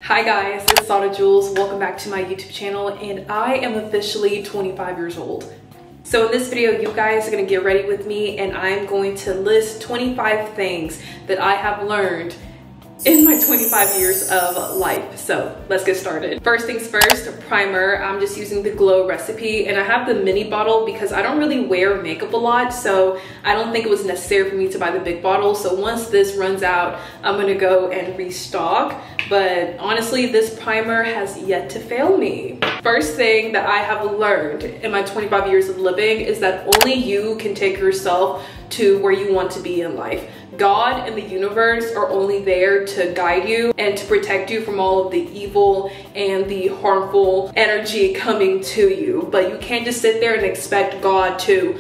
Hi guys, it's Sada Jules. Welcome back to my YouTube channel, and I am officially 25 years old. So in this video, you guys are gonna get ready with me, and I'm going to list 25 things that I have learned in my 25 years of life. So let's get started. First things first, primer. I'm just using the Glow recipe, and I have the mini bottle because I don't really wear makeup a lot, so I don't think it was necessary for me to buy the big bottle. So once this runs out, I'm gonna go and restock. But honestly, this primer has yet to fail me. First thing that I have learned in my 25 years of living is that only you can take yourself to where you want to be in life. God and the universe are only there to guide you and to protect you from all of the evil and the harmful energy coming to you. But you can't just sit there and expect God to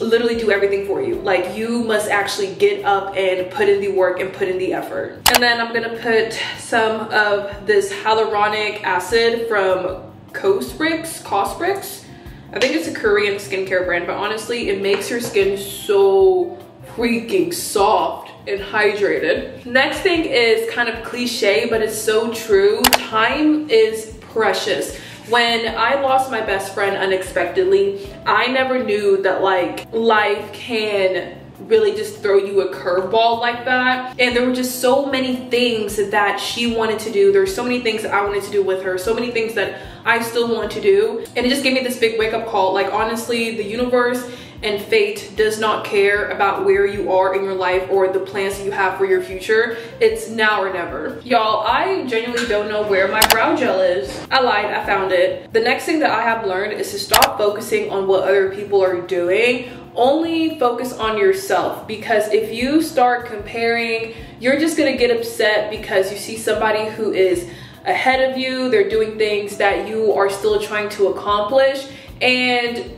literally do everything for you. Like, you must actually get up and put in the work and put in the effort. And then I'm gonna put some of this hyaluronic acid from Cosrx. I think it's a Korean skincare brand, but honestly, it makes your skin so freaking soft and hydrated. Next thing is kind of cliche, but it's so true. Time is precious. When I lost my best friend unexpectedly, I never knew that like life can really just throw you a curveball like that. And there were just so many things that she wanted to do. There's so many things that I wanted to do with her, so many things that I still want to do. And it just gave me this big wake-up call. Like, honestly, the universe and fate does not care about where you are in your life or the plans that you have for your future. It's now or never. Y'all, I genuinely don't know where my brow gel is. I lied, I found it. The next thing that I have learned is to stop focusing on what other people are doing. Only focus on yourself, because if you start comparing, you're just gonna get upset because you see somebody who is ahead of you. They're doing things that you are still trying to accomplish, and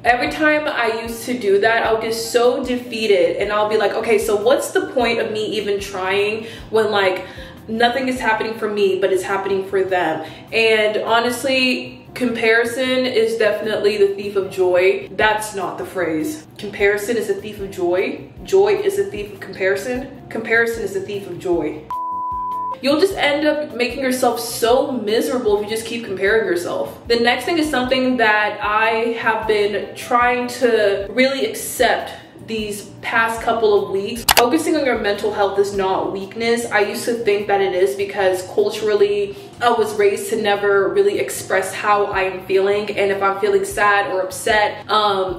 every time I used to do that, I would get so defeated, and I'll be like, okay, so what's the point of me even trying when like nothing is happening for me, but it's happening for them? And honestly, comparison is definitely the thief of joy. That's not the phrase. Comparison is a thief of joy. Joy is a thief of comparison. Comparison is a thief of joy. You'll just end up making yourself so miserable if you just keep comparing yourself. The next thing is something that I have been trying to really accept these past couple of weeks. Focusing on your mental health is not weakness. I used to think that it is because culturally I was raised to never really express how I am feeling, and if I'm feeling sad or upset,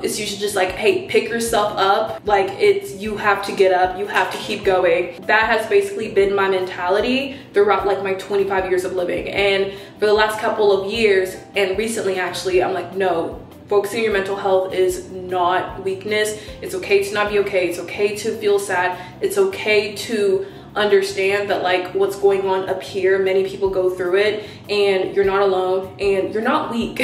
it's usually just like, hey, pick yourself up. Like, it's, you have to get up, you have to keep going. That has basically been my mentality throughout like my 25 years of living. And for the last couple of years, and recently actually, I'm like, no, focusing on your mental health is not weakness. It's okay to not be okay. It's okay to feel sad. It's okay to understand that like what's going on up here, many people go through it, and you're not alone, and you're not weak.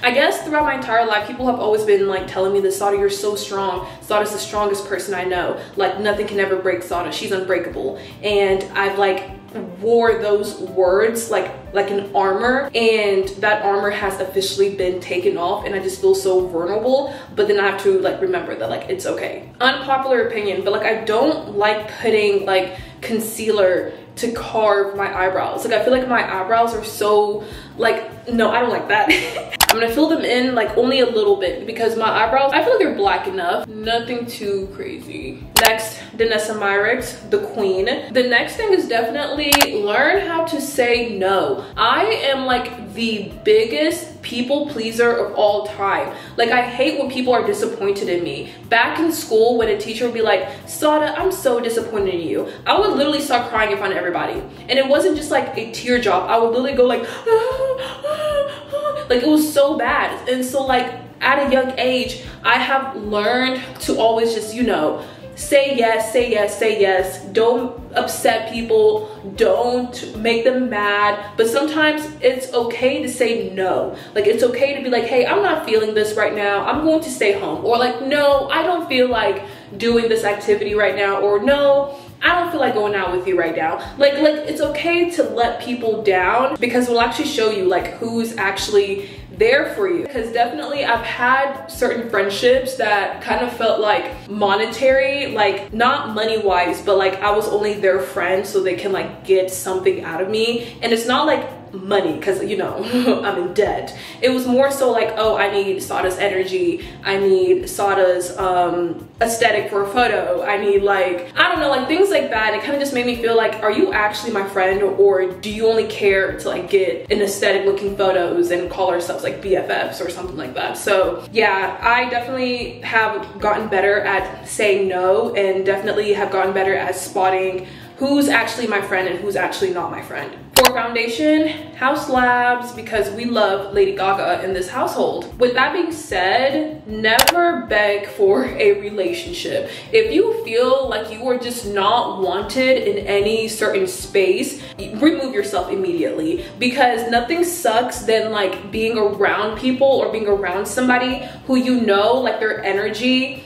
I guess throughout my entire life, people have always been like telling me this, Sada, you're so strong. Sada's the strongest person I know. Like, nothing can ever break Sada. She's unbreakable. And I've like wore those words like an armor, and that armor has officially been taken off, and I just feel so vulnerable. But then I have to like remember that like it's okay. Unpopular opinion, but like I don't like putting like concealer to carve my eyebrows. Like, I feel like my eyebrows are so like, no, I don't like that. I'm gonna fill them in like only a little bit because my eyebrows, I feel like they're black enough. Nothing too crazy. Next, Danessa Myricks, the queen. The next thing is definitely learn how to say no. I am like the biggest people pleaser of all time. Like, I hate when people are disappointed in me. Back in school, when a teacher would be like, Sada, I'm so disappointed in you, I would literally start crying in front of everybody. And it wasn't just like a tear drop. I would literally go like, like, it was so bad. And so like at a young age, I have learned to always just, you know, say yes, say yes, say yes. Don't upset people. Don't make them mad. But sometimes it's okay to say no. Like, it's okay to be like, hey, I'm not feeling this right now. I'm going to stay home. Or like, no, I don't feel like doing this activity right now. Or no, I don't feel like going out with you right now. Like it's okay to let people down, because it will actually show you like who's actually there for you. Because definitely I've had certain friendships that kind of felt like monetary, like not money wise, but like I was only their friend so they can like get something out of me. And it's not like money, because you know I'm in debt. It was more so like, oh, I need Sada's energy, I need Sada's aesthetic for a photo, I need like, I don't know, like things like that. It kind of just made me feel like, are you actually my friend, or do you only care to like get an aesthetic looking photos and call ourselves like BFFs or something like that? So yeah, I definitely have gotten better at saying no, and definitely have gotten better at spotting who's actually my friend and who's actually not my friend. For foundation, House Labs, because we love Lady Gaga in this household. With that being said, never beg for a relationship. If you feel like you are just not wanted in any certain space, remove yourself immediately, because nothing sucks than like being around people or being around somebody who you know like their energy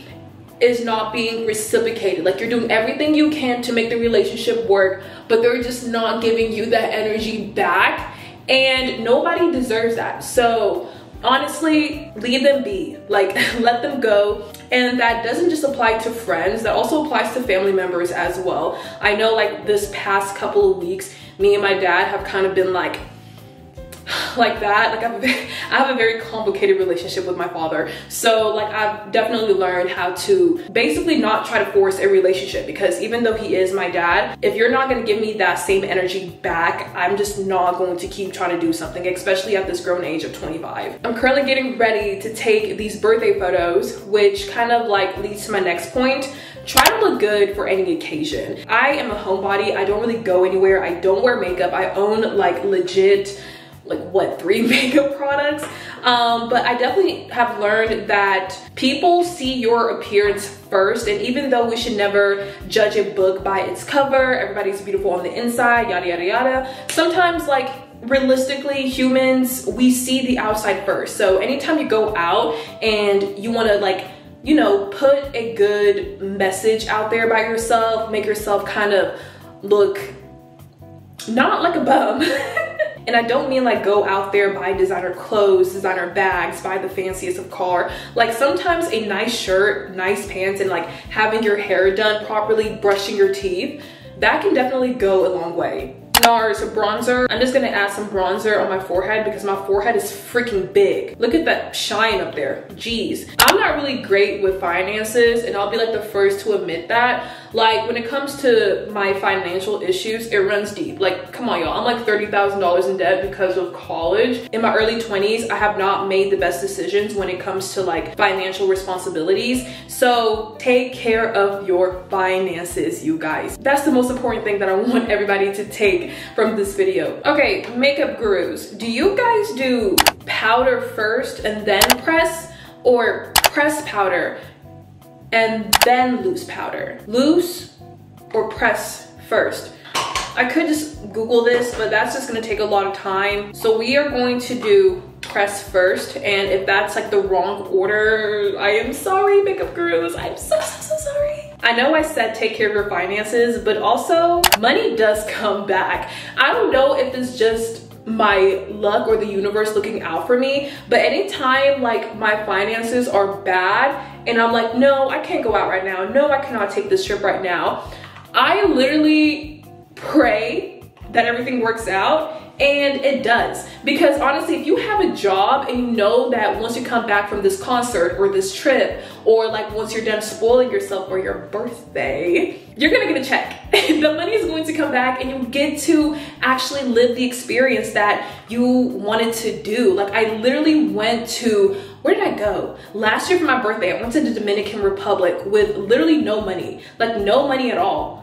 is not being reciprocated. Like you're doing everything you can to make the relationship work, but they're just not giving you that energy back, and nobody deserves that. So honestly, leave them be, like let them go. And that doesn't just apply to friends, that also applies to family members as well. I know like this past couple of weeks, me and my dad have kind of been like that. Like I have a very complicated relationship with my father. So like I've definitely learned how to basically not try to force a relationship, because even though he is my dad, if you're not going to give me that same energy back, I'm just not going to keep trying to do something, especially at this grown age of 25. I'm currently getting ready to take these birthday photos, which kind of like leads to my next point. Try to look good for any occasion. I am a homebody. I don't really go anywhere. I don't wear makeup. I own like legit, like what, 3 makeup products, but I definitely have learned that people see your appearance first, and even though we should never judge a book by its cover, everybody's beautiful on the inside, yada yada yada, sometimes like realistically humans, we see the outside first. So anytime you go out and you want to like, you know, put a good message out there by yourself, make yourself kind of look not like a bum. And I don't mean like go out there, buy designer clothes, designer bags, buy the fanciest of car. Like sometimes a nice shirt, nice pants, and like having your hair done properly, brushing your teeth, that can definitely go a long way. NARS bronzer. I'm just gonna add some bronzer on my forehead because my forehead is freaking big. Look at that shine up there. Jeez. I'm not really great with finances, and I'll be like the first to admit that. Like when it comes to my financial issues, it runs deep. Like, come on y'all, I'm like $30,000 in debt because of college. In my early 20s, I have not made the best decisions when it comes to like financial responsibilities. So take care of your finances, you guys. That's the most important thing that I want everybody to take from this video. Okay, makeup gurus. Do you guys do powder first and then press, or press powder and then loose powder? Loose or press first? I could just Google this, but that's just gonna take a lot of time. So we are going to do press first, and if that's like the wrong order, I am sorry, makeup gurus. I'm so sorry. I know I said take care of your finances, but also money does come back. I don't know if it's just my luck or the universe looking out for me, but anytime like my finances are bad and I'm like, no, I can't go out right now, no, I cannot take this trip right now, I literally pray that everything works out, and it does. Because honestly, if you have a job and you know that once you come back from this concert or this trip, or like once you're done spoiling yourself for your birthday, you're gonna get a check. The money is going to come back, and you get to actually live the experience that you wanted to do. Like I literally went to, where did I go? Last year for my birthday, I went to the Dominican Republic with literally no money, like no money at all.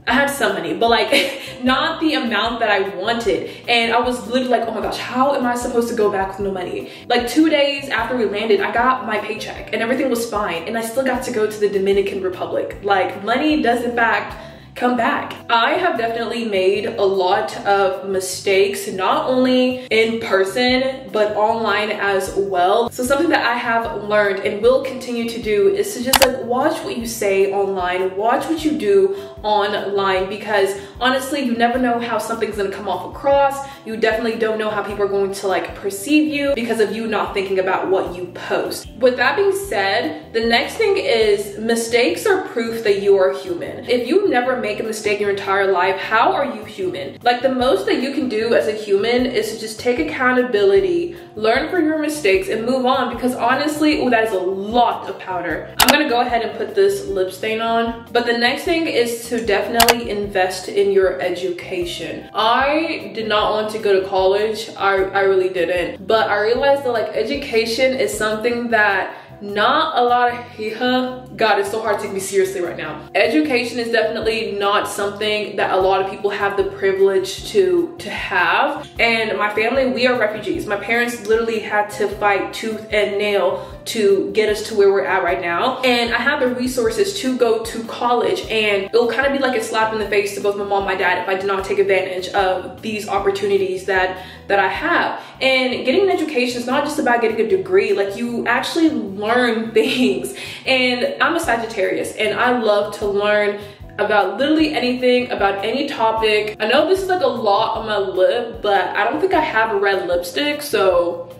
I had some money, but like not the amount that I wanted. And I was literally like, oh my gosh, how am I supposed to go back with no money? Like 2 days after we landed, I got my paycheck and everything was fine. And I still got to go to the Dominican Republic. Like money does in fact come back. I have definitely made a lot of mistakes, not only in person, but online as well. So something that I have learned and will continue to do is to just like watch what you say online, watch what you do online, because honestly, you never know how something's gonna come off across. You definitely don't know how people are going to like perceive you because of you not thinking about what you post. With that being said, the next thing is mistakes are proof that you are human. If you never make a mistake your entire life, how are you human? Like, the most that you can do as a human is to just take accountability, learn from your mistakes, and move on, because honestly, oh, that is a lot of powder. I'm gonna go ahead and put this lip stain on. But the next thing is to definitely invest in your education. I did not want to go to college. I really didn't. But I realized that like education is something that not a lot of God, it's so hard to take me seriously right now. Education is definitely not something that a lot of people have the privilege to have. And my family, we are refugees. My parents literally had to fight tooth and nail to get us to where we're at right now. And I have the resources to go to college, and it'll kind of be like a slap in the face to both my mom and my dad if I did not take advantage of these opportunities that I have. And getting an education is not just about getting a degree. Like, you actually learn things. And I'm a Sagittarius, and I love to learn about literally anything, about any topic. I know this is like a lot on my lip, but I don't think I have a red lipstick, so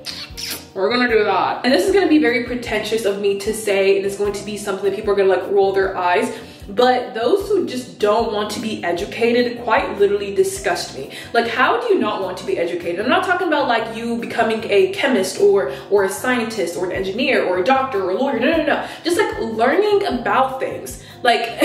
we're gonna do that. And this is gonna be very pretentious of me to say, and it's going to be something that people are gonna like roll their eyes, but those who just don't want to be educated quite literally disgust me. Like, how do you not want to be educated? I'm not talking about like you becoming a chemist or a scientist or an engineer or a doctor or a lawyer. No. Just like learning about things. Like,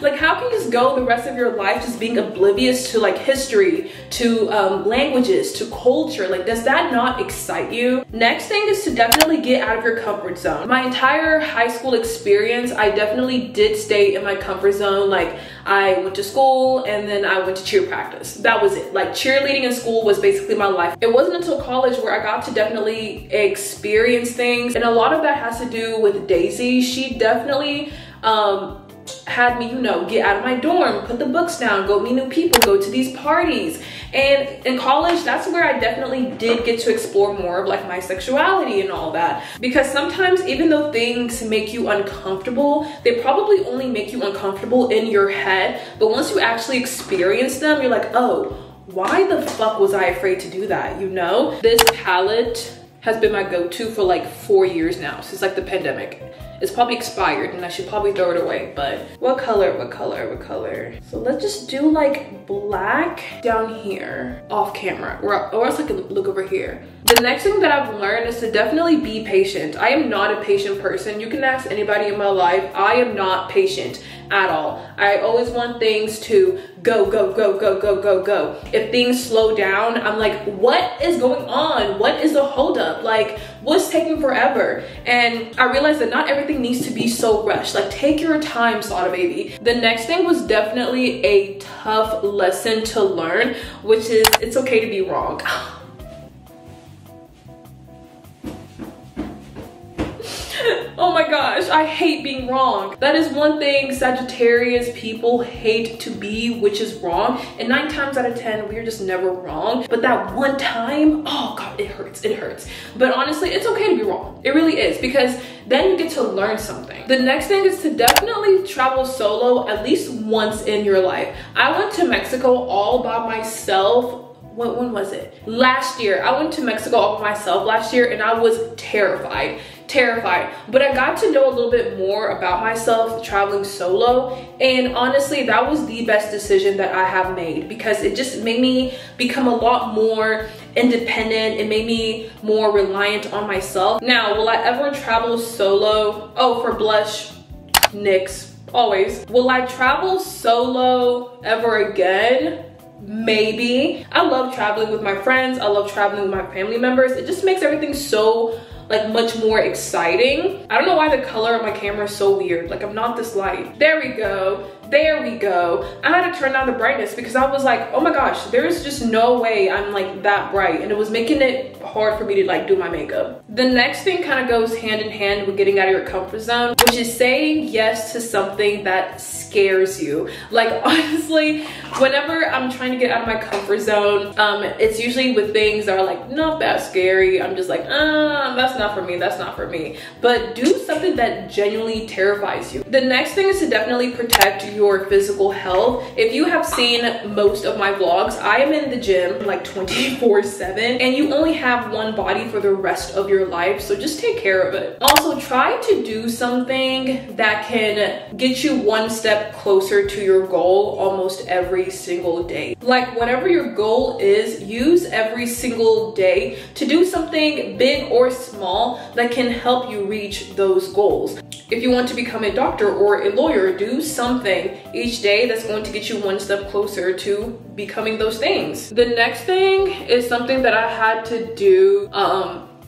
like how can you just go the rest of your life just being oblivious to like history, to languages, to culture? Like, does that not excite you? Next thing is to definitely get out of your comfort zone. My entire high school experience, I definitely did stay in my comfort zone. Like, I went to school and then I went to cheer practice. That was it. Like, cheerleading in school was basically my life. It wasn't until college where I got to definitely experience things. And a lot of that has to do with Daisy. She definitely had me, you know, get out of my dorm, put the books down, go meet new people, go to these parties. And in college, that's where I definitely did get to explore more of like my sexuality and all that. Because sometimes, even though things make you uncomfortable, they probably only make you uncomfortable in your head. But once you actually experience them, you're like, oh, why the fuck was I afraid to do that, you know? This palette has been my go-to for like 4 years now, since like the pandemic. It's probably expired and I should probably throw it away, but what color? So let's just do like black down here off camera, or else I could look over here. The next thing that I've learned is to definitely be patient. I am not a patient person. You can ask anybody in my life. I am not patient at all. I always want things to go. If things slow down, I'm like, what is going on? What is the holdup? Like, what's taking forever? And I realized that not everything needs to be so rushed. Like, take your time, Sada baby. The next thing was definitely a tough lesson to learn, which is it's okay to be wrong. Oh my gosh, I hate being wrong. That is one thing Sagittarius people hate to be, which is wrong. And 9 times out of 10, we're just never wrong. But that one time, oh God, it hurts. But honestly, it's okay to be wrong. It really is, because then you get to learn something. The next thing is to definitely travel solo at least once in your life. I went to Mexico all by myself. When was it? Last year. I went to Mexico all by myself last year, and I was terrified. But I got to know a little bit more about myself traveling solo, and honestly, that was the best decision that I have made, because it just made me become a lot more independent. It made me more reliant on myself. Now, will I ever travel solo? Oh, for blush, NYX, always. Will I travel solo ever again? Maybe. I love traveling with my friends. I love traveling with my family members. It just makes everything so like much more exciting. I don't know why the color of my camera is so weird. Like, I'm not this light. There we go. There we go. I had to turn down the brightness because I was like, oh my gosh, there's just no way I'm like that bright, and it was making it hard for me to like do my makeup. The next thing kind of goes hand in hand with getting out of your comfort zone, which is saying yes to something that scares you. Like honestly, whenever I'm trying to get out of my comfort zone, it's usually with things that are like not that scary. I'm just like, that's not for me, that's not for me. But do something that genuinely terrifies you. The next thing is to definitely protect your physical health. If you have seen most of my vlogs, I am in the gym like 24/7, and you only have one body for the rest of your life, so just take care of it. Also, try to do something that can get you one step closer to your goal almost every single day. Like whatever your goal is, use every single day to do something big or small that can help you reach those goals. If you want to become a doctor or a lawyer, do something each day that's going to get you one step closer to becoming those things. The next thing is something that I had to do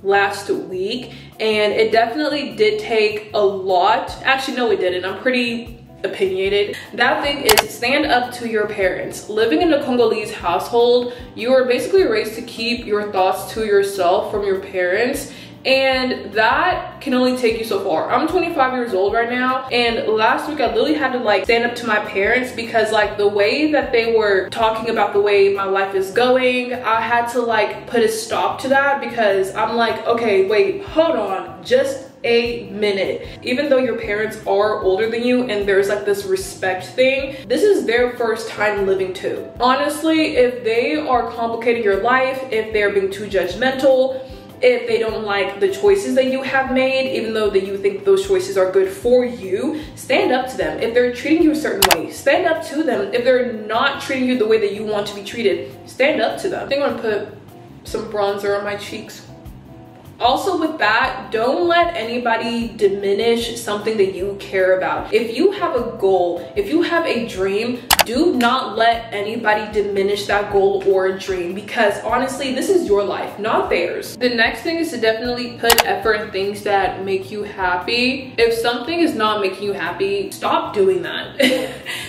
last week, and it definitely did take a lot. Actually, no, it didn't. I'm pretty opinionated. That thing is stand up to your parents. Living in a Congolese household, you are basically raised to keep your thoughts to yourself from your parents, and that can only take you so far. I'm 25 years old right now, and last week I literally had to like stand up to my parents because like the way that they were talking about the way my life is going, I had to like put a stop to that because I'm like, okay, wait, hold on, just a minute. Even though your parents are older than you and there's like this respect thing, this is their first time living too. Honestly, if they are complicating your life, if they're being too judgmental, if they don't like the choices that you have made, even though that you think those choices are good for you, stand up to them. If they're treating you a certain way, stand up to them. If they're not treating you the way that you want to be treated, stand up to them. I think I'm gonna put some bronzer on my cheeks. Also with that, don't let anybody diminish something that you care about. If you have a goal, if you have a dream, do not let anybody diminish that goal or dream, because honestly, this is your life, not theirs. The next thing is to definitely put effort in things that make you happy. If something is not making you happy, stop doing that.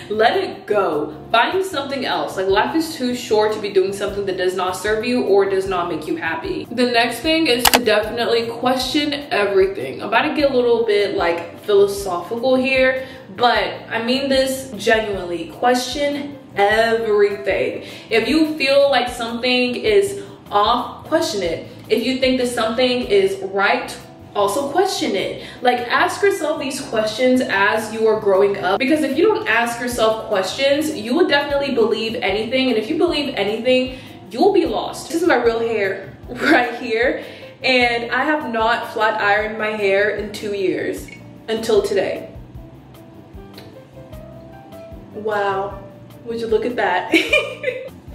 Let it go. Find something else. Like life is too short to be doing something that does not serve you or does not make you happy. The next thing is to definitely question everything. I'm about to get a little bit like philosophical here, but I mean this genuinely. Question everything. If you feel like something is off, question it. If you think that something is right, also question it. Like ask yourself these questions as you are growing up, because if you don't ask yourself questions, you will definitely believe anything, and if you believe anything, you'll be lost. This is my real hair right here, and I have not flat ironed my hair in 2 years until today. Wow, would you look at that?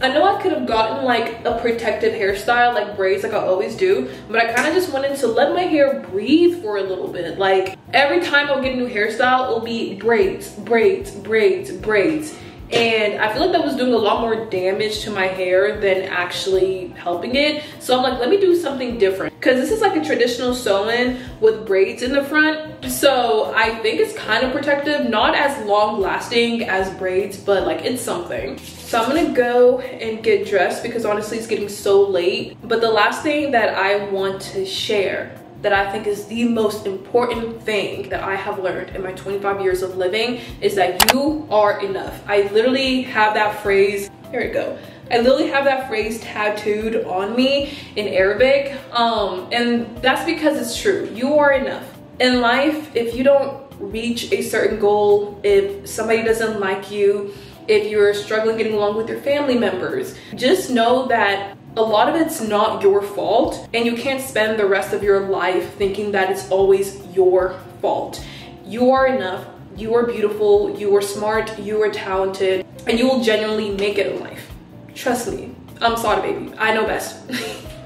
I know I could have gotten like a protective hairstyle, like braids like I always do, but I kind of just wanted to let my hair breathe for a little bit. Like every time I'll get a new hairstyle, it'll be braids, braids, braids, braids. And I feel like that was doing a lot more damage to my hair than actually helping it. So I'm like, let me do something different, because this is like a traditional sew-in with braids in the front. So I think it's kind of protective, not as long lasting as braids, but like it's something. So I'm gonna go and get dressed because honestly it's getting so late. But the last thing that I want to share, that I think is the most important thing that I have learned in my 25 years of living, is that you are enough. I literally have that phrase, here we go. I literally have that phrase tattooed on me in Arabic, and that's because it's true. You are enough. In life, if you don't reach a certain goal, if somebody doesn't like you, if you're struggling getting along with your family members, just know that a lot of it's not your fault, and you can't spend the rest of your life thinking that it's always your fault. You are enough, you are beautiful, you are smart, you are talented, and you will genuinely make it in life. Trust me, I'm sorry baby, I know best.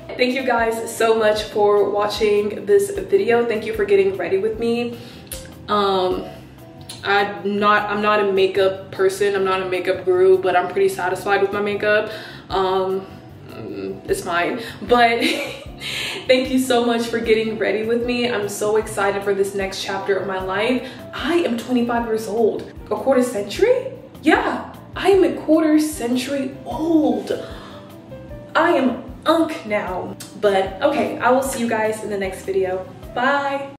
Thank you guys so much for watching this video. Thank you for getting ready with me. I'm not a makeup person, I'm not a makeup guru, but I'm pretty satisfied with my makeup. it's fine. But thank you so much for getting ready with me. I'm so excited for this next chapter of my life. I am 25 years old. A quarter century? Yeah, I am a quarter century old. I am unk now. But okay, I will see you guys in the next video. Bye.